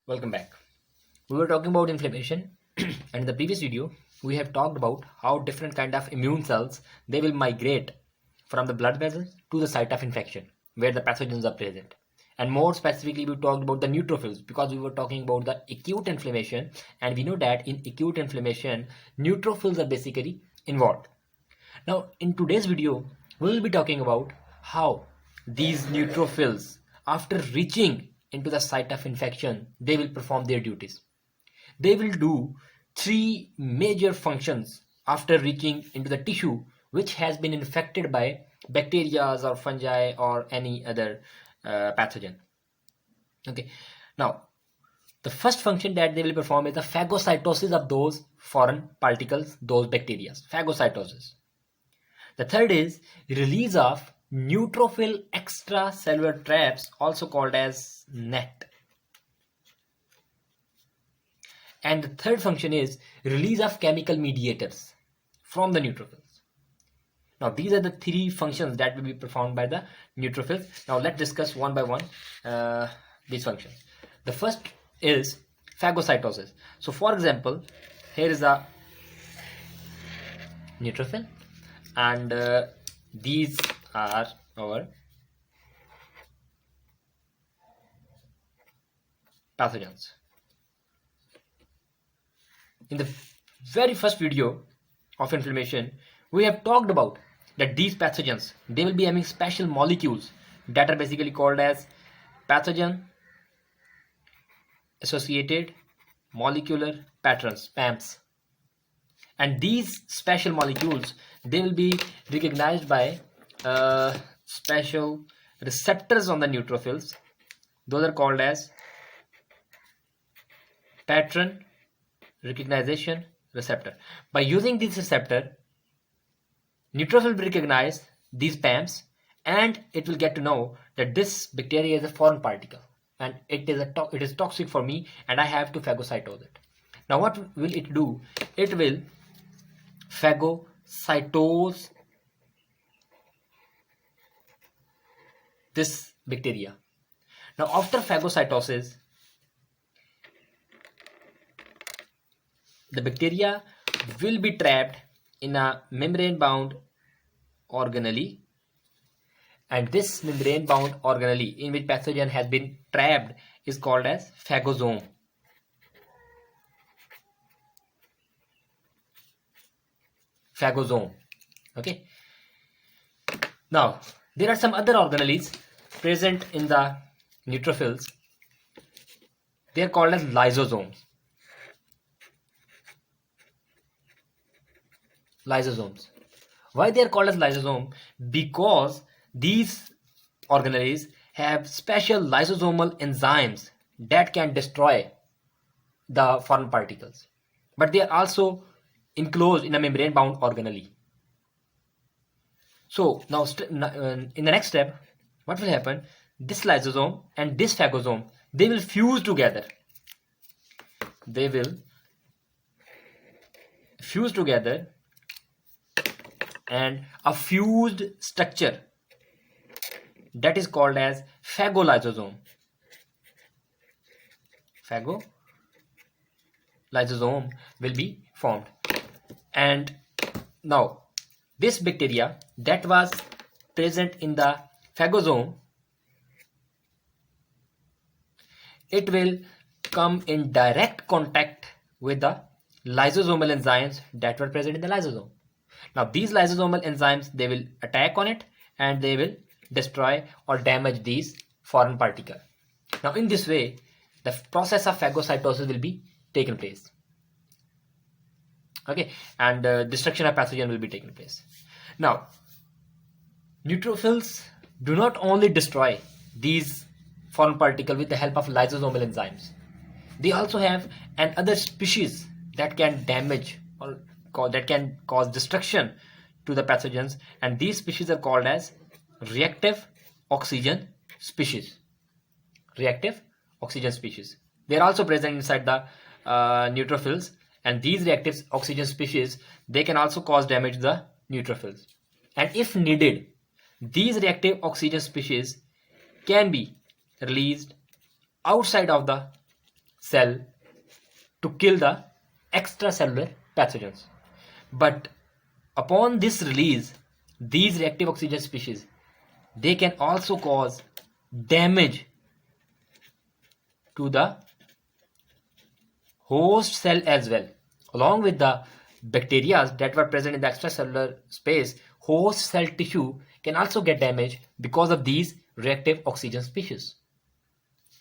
Welcome back. We were talking about inflammation and in the previous video we have talked about how different kind of immune cells they will migrate from the blood vessels to the site of infection where the pathogens are present. And more specifically we talked about the neutrophils because we were talking about the acute inflammation, and we know that in acute inflammation neutrophils are basically involved. Now in today's video we will be talking about how these neutrophils, after reaching into the site of infection, they will perform their duties. They will do three major functions after reaching into the tissue which has been infected by bacteria or fungi or any other pathogen. Okay, now the first function that they will perform is the phagocytosis of those foreign particles, those bacteria, phagocytosis. The third is release of neutrophil extracellular traps, also called as net. And the third function is release of chemical mediators from the neutrophils. Now these are the three functions that will be performed by the neutrophils. Now let's discuss one by one these functions. The first is phagocytosis. So for example, here is a neutrophil and these are our pathogens. In the very first video of inflammation, we have talked about that these pathogens, they will be having special molecules that are basically called as pathogen associated molecular patterns, PAMPs. And these special molecules, they will be recognized by special receptors on the neutrophils. Those are called as pattern recognition receptor. By using this receptor, neutrophil will recognize these PAMPs and it will get to know that this bacteria is a foreign particle and it is toxic for me and I have to phagocytose it. Now what will it do? It will phagocytose this bacteria. Now after phagocytosis, the bacteria will be trapped in a membrane bound organelle, and this membrane bound organelle in which pathogen has been trapped is called as phagosome. Phagosome. Okay. Now there are some other organelles present in the neutrophils. They are called as lysosomes. Lysosomes. Why they are called as lysosome? Because these organelles have special lysosomal enzymes that can destroy the foreign particles, but they are also enclosed in a membrane bound organelle. So now in the next step, what will happen? This lysosome and this phagosome, they will fuse together. They will fuse together, and a fused structure that is called as phagolysosome. Phagolysosome will be formed. And now this bacteria that was present in the phagosome, it will come in direct contact with the lysosomal enzymes that were present in the lysosome. Now these lysosomal enzymes, they will attack on it and they will destroy or damage these foreign particles. Now in this way, the process of phagocytosis will be taken place. Okay, and destruction of pathogen will be taken place. Now neutrophils do not only destroy these foreign particles with the help of lysosomal enzymes. They also have another species that can damage or that can cause destruction to the pathogens, and these species are called as reactive oxygen species. Reactive oxygen species. They are also present inside the neutrophils, and these reactive oxygen species, they can also cause damage to the neutrophils. And if needed, these reactive oxygen species can be released outside of the cell to kill the extracellular pathogens. But upon this release, these reactive oxygen species, they can also cause damage to the host cell as well. Along with the bacteria that were present in the extracellular space, host cell tissue can also get damaged because of these reactive oxygen species.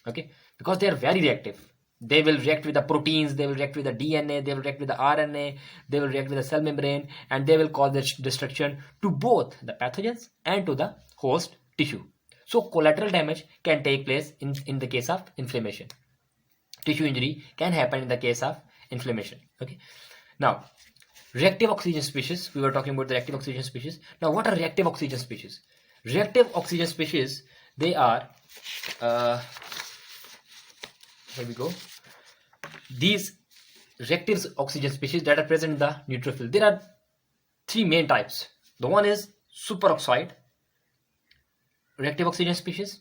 Okay, because they are very reactive. They will react with the proteins, they will react with the DNA, they will react with the RNA, they will react with the cell membrane, and they will cause destruction to both the pathogens and to the host tissue. So collateral damage can take place in the case of inflammation. Tissue injury can happen in the case of inflammation. Okay. Now, reactive oxygen species. We were talking about the reactive oxygen species. Now, what are reactive oxygen species? Reactive oxygen species, they are here we go. These reactive oxygen species that are present in the neutrophil. There are three main types. The one is superoxide reactive oxygen species.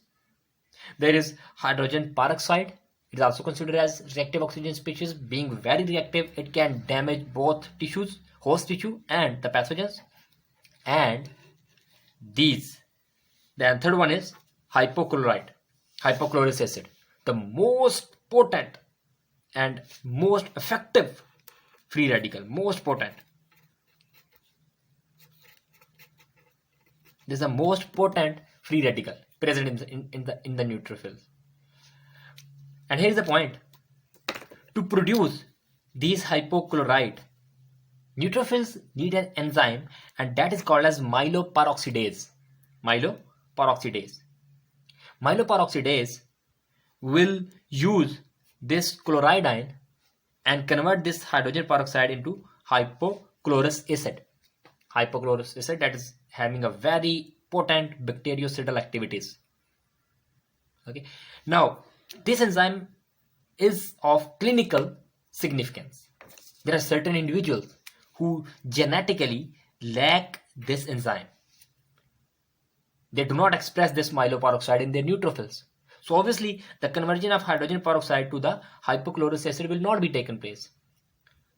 There is hydrogen peroxide. It is also considered as reactive oxygen species. Being very reactive, it can damage both tissues, host tissue and the pathogens. And these. Then third one is hypochlorite, hypochlorous acid. The most potent and most effective free radical, most potent. This is the most potent free radical present in the neutrophils. And here is the point. To produce these hypochlorite, neutrophils need an enzyme, and that is called as myeloperoxidase. Myeloperoxidase. Myeloperoxidase will use this chloride ion and convert this hydrogen peroxide into hypochlorous acid. Hypochlorous acid that is having a very potent bactericidal activities. Okay. Now, this enzyme is of clinical significance. There are certain individuals who genetically lack this enzyme. They do not express this myeloperoxide in their neutrophils. So obviously, the conversion of hydrogen peroxide to the hypochlorous acid will not be taken place.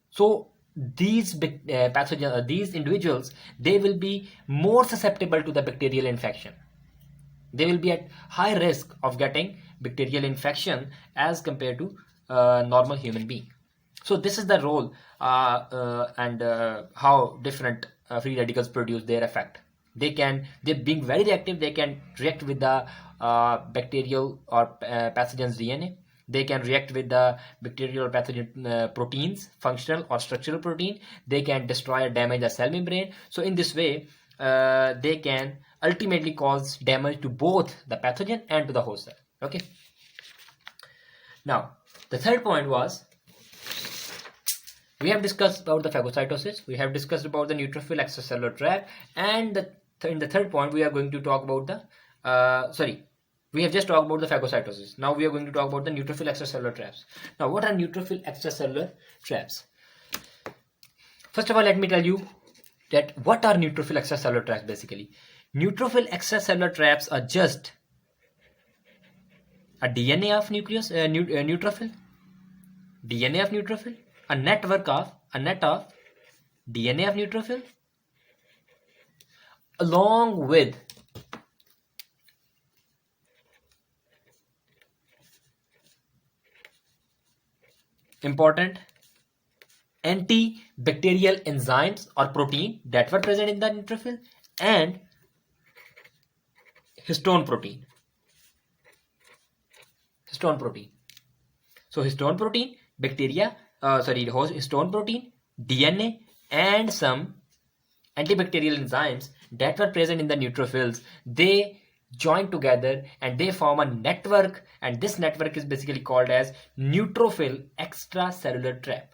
So these these individuals, they will be more susceptible to the bacterial infection. They will be at high risk of getting bacterial infection as compared to normal human being. So this is the role and how different free radicals produce their effect. They being very reactive, they can react with the bacterial or pathogens DNA. They can react with the bacterial or pathogen proteins, functional or structural protein. They can destroy or damage the cell membrane. So in this way, they can ultimately cause damage to both the pathogen and to the host cell. Okay. Now, the third point was, we have discussed about the phagocytosis, we have discussed about the neutrophil extracellular trap, and in the third point we are going to talk about the we have just talked about the phagocytosis. Now we are going to talk about the neutrophil extracellular traps. Now, what are neutrophil extracellular traps? First of all, let me tell you that what are neutrophil extracellular traps basically. Neutrophil extracellular traps are just a DNA of neutrophil, DNA of neutrophil, a net of DNA of neutrophil, along with important antibacterial enzymes or protein that were present in the neutrophil, and histone protein. So histone protein, histone protein, DNA, and some antibacterial enzymes that were present in the neutrophils, they join together and they form a network, and this network is basically called as neutrophil extracellular trap.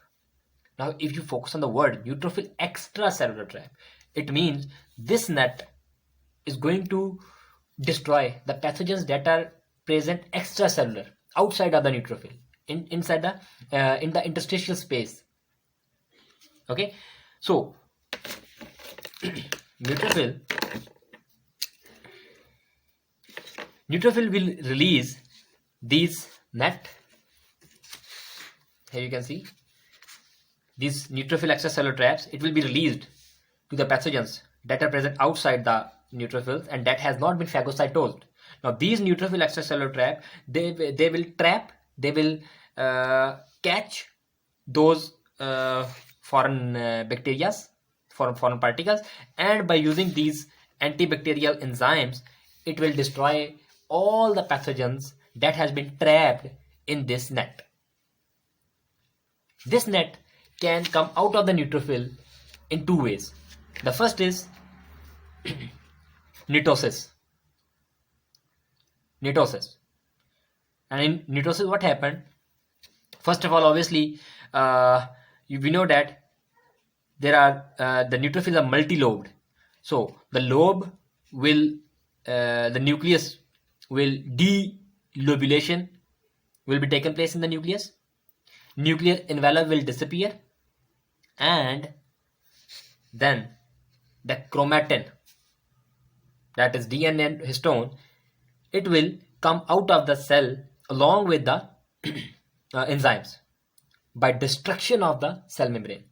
Now, if you focus on the word neutrophil extracellular trap, it means this net is going to destroy the pathogens that are present extracellular, outside of the neutrophil, inside the in the interstitial space. Okay, so neutrophil will release these net here you can see these neutrophil extracellular traps. It will be released to the pathogens that are present outside the neutrophils and that has not been phagocytosed. Now these neutrophil extracellular trap, they will trap, they will catch those foreign bacteria, foreign particles, and by using these antibacterial enzymes, it will destroy all the pathogens that has been trapped in this net. This net can come out of the neutrophil in two ways. The first is netosis. And in netosis, what happened? First of all, obviously, we know that there are the neutrophils are multi-lobed. So the lobe will, the nucleus will delobulation will be taken place in the nucleus. Nuclear envelope will disappear, and then the chromatin, that is DNA and histone, it will come out of the cell along with the enzymes by destruction of the cell membrane.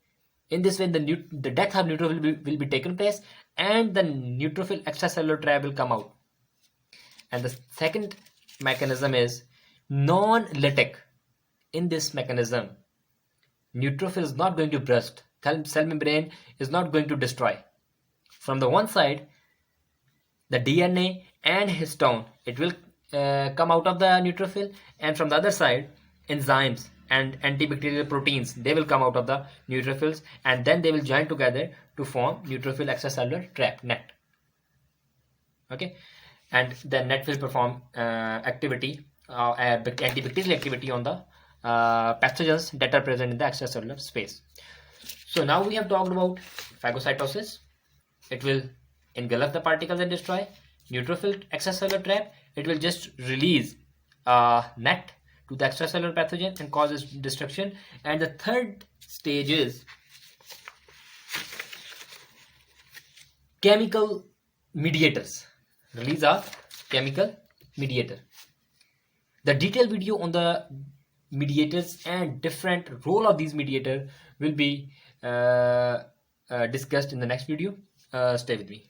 In this way, the death of neutrophil will be taken place and the neutrophil extracellular trap will come out. And the second mechanism is non-lytic. In this mechanism, neutrophil is not going to burst. Cell membrane is not going to destroy. From the one side, the DNA and histone, it will come out of the neutrophil, and from the other side, enzymes and antibacterial proteins, they will come out of the neutrophils, and then they will join together to form neutrophil extracellular trap net. Okay, and the net will perform activity, antibacterial activity on the pathogens that are present in the extracellular space. So now we have talked about phagocytosis. It will engulf the particles and destroy. Neutrophil extracellular trap, it will just release net to the extracellular pathogen and causes destruction. And the third stage is chemical mediators, release of chemical mediator. The detailed video on the mediators and different role of these mediators will be discussed in the next video. Stay with me.